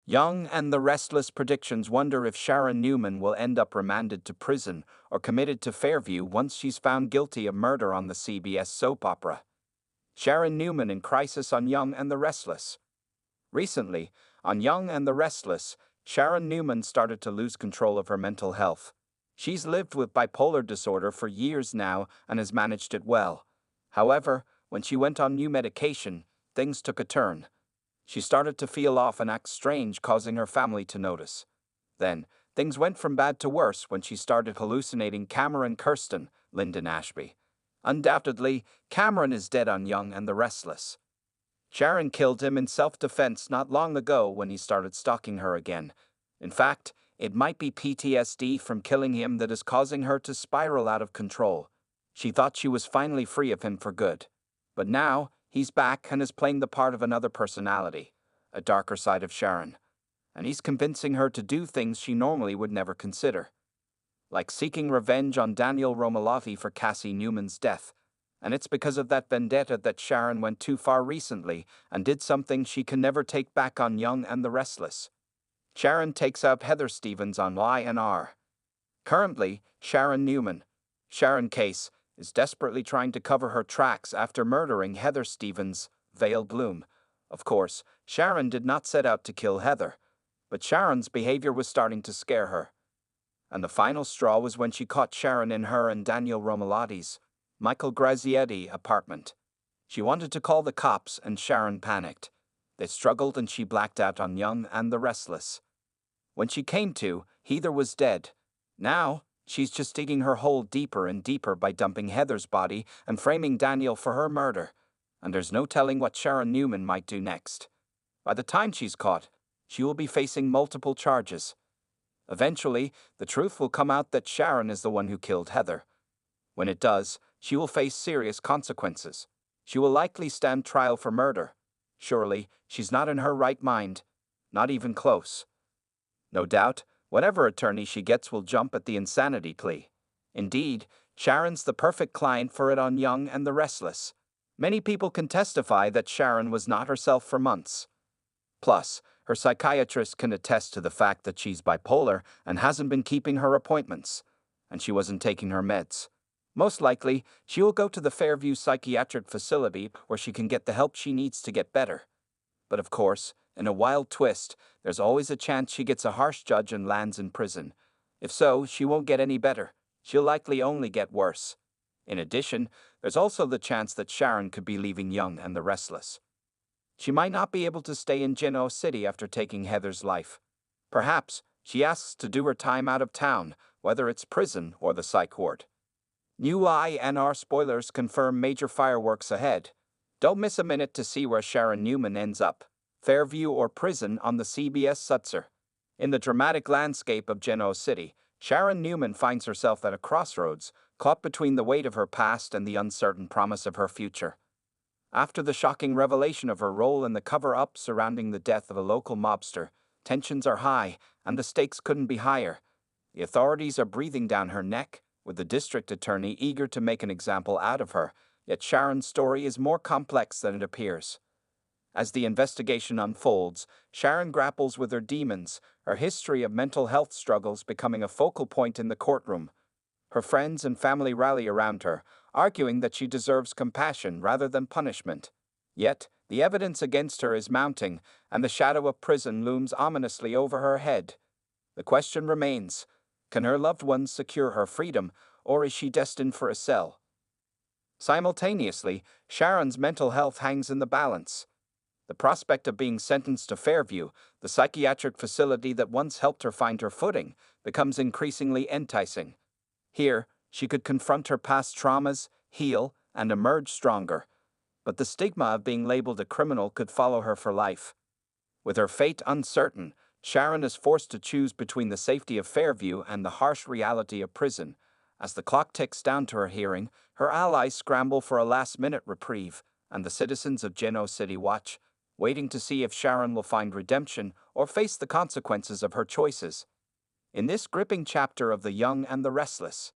Young and the Restless predictions wonder if Sharon Newman will end up remanded to prison or committed to Fairview once she's found guilty of murder on the CBS soap opera. Sharon Newman in crisis on Young and the Restless. Recently, on Young and the Restless, Sharon Newman started to lose control of her mental health. She's lived with bipolar disorder for years now and has managed it well. However, when she went on new medication, things took a turn. She started to feel off and act strange, causing her family to notice. Then, things went from bad to worse when she started hallucinating Cameron Kirsten, Lyndon Ashby. Undoubtedly, Cameron is dead on Young and the Restless. Sharon killed him in self-defense not long ago when he started stalking her again. In fact, it might be PTSD from killing him that is causing her to spiral out of control. She thought she was finally free of him for good. But now, he's back and is playing the part of another personality, a darker side of Sharon. And he's convincing her to do things she normally would never consider. Like seeking revenge on Daniel Romalotti for Cassie Newman's death. And it's because of that vendetta that Sharon went too far recently and did something she can never take back on Young and the Restless. Sharon takes out Heather Stevens on Y&R. Currently, Sharon Newman, Sharon Case, is desperately trying to cover her tracks after murdering Heather Stevens, Vale Bloom. Of course, Sharon did not set out to kill Heather, but Sharon's behavior was starting to scare her. And the final straw was when she caught Sharon in her and Daniel Romalotti's, Michael Grazietti, apartment. She wanted to call the cops and Sharon panicked. They struggled and she blacked out on Young and the Restless. When she came to, Heather was dead. Now, she's just digging her hole deeper and deeper by dumping Heather's body and framing Daniel for her murder. And there's no telling what Sharon Newman might do next. By the time she's caught, she will be facing multiple charges. Eventually, the truth will come out that Sharon is the one who killed Heather. When it does, she will face serious consequences. She will likely stand trial for murder. Surely, she's not in her right mind. Not even close. No doubt, whatever attorney she gets will jump at the insanity plea. Indeed, Sharon's the perfect client for it on Young and the Restless. Many people can testify that Sharon was not herself for months. Plus, her psychiatrist can attest to the fact that she's bipolar and hasn't been keeping her appointments. And she wasn't taking her meds. Most likely, she will go to the Fairview psychiatric facility where she can get the help she needs to get better. But of course, in a wild twist, there's always a chance she gets a harsh judge and lands in prison. If so, she won't get any better. She'll likely only get worse. In addition, there's also the chance that Sharon could be leaving Young and the Restless. She might not be able to stay in Genoa City after taking Heather's life. Perhaps she asks to do her time out of town, whether it's prison or the psych ward. New Y&R spoilers confirm major fireworks ahead. Don't miss a minute to see where Sharon Newman ends up, Fairview or prison on the CBS Sutzer. In the dramatic landscape of Genoa City, Sharon Newman finds herself at a crossroads, caught between the weight of her past and the uncertain promise of her future. After the shocking revelation of her role in the cover-up surrounding the death of a local mobster, tensions are high, and the stakes couldn't be higher. The authorities are breathing down her neck, with the district attorney eager to make an example out of her, yet Sharon's story is more complex than it appears. As the investigation unfolds, Sharon grapples with her demons, her history of mental health struggles becoming a focal point in the courtroom. Her friends and family rally around her, arguing that she deserves compassion rather than punishment. Yet, the evidence against her is mounting, and the shadow of prison looms ominously over her head. The question remains: can her loved ones secure her freedom, or is she destined for a cell? Simultaneously, Sharon's mental health hangs in the balance. The prospect of being sentenced to Fairview, the psychiatric facility that once helped her find her footing, becomes increasingly enticing. Here, she could confront her past traumas, heal, and emerge stronger. But the stigma of being labeled a criminal could follow her for life. With her fate uncertain, Sharon is forced to choose between the safety of Fairview and the harsh reality of prison. As the clock ticks down to her hearing, her allies scramble for a last-minute reprieve, and the citizens of Genoa City watch, waiting to see if Sharon will find redemption or face the consequences of her choices. In this gripping chapter of The Young and the Restless,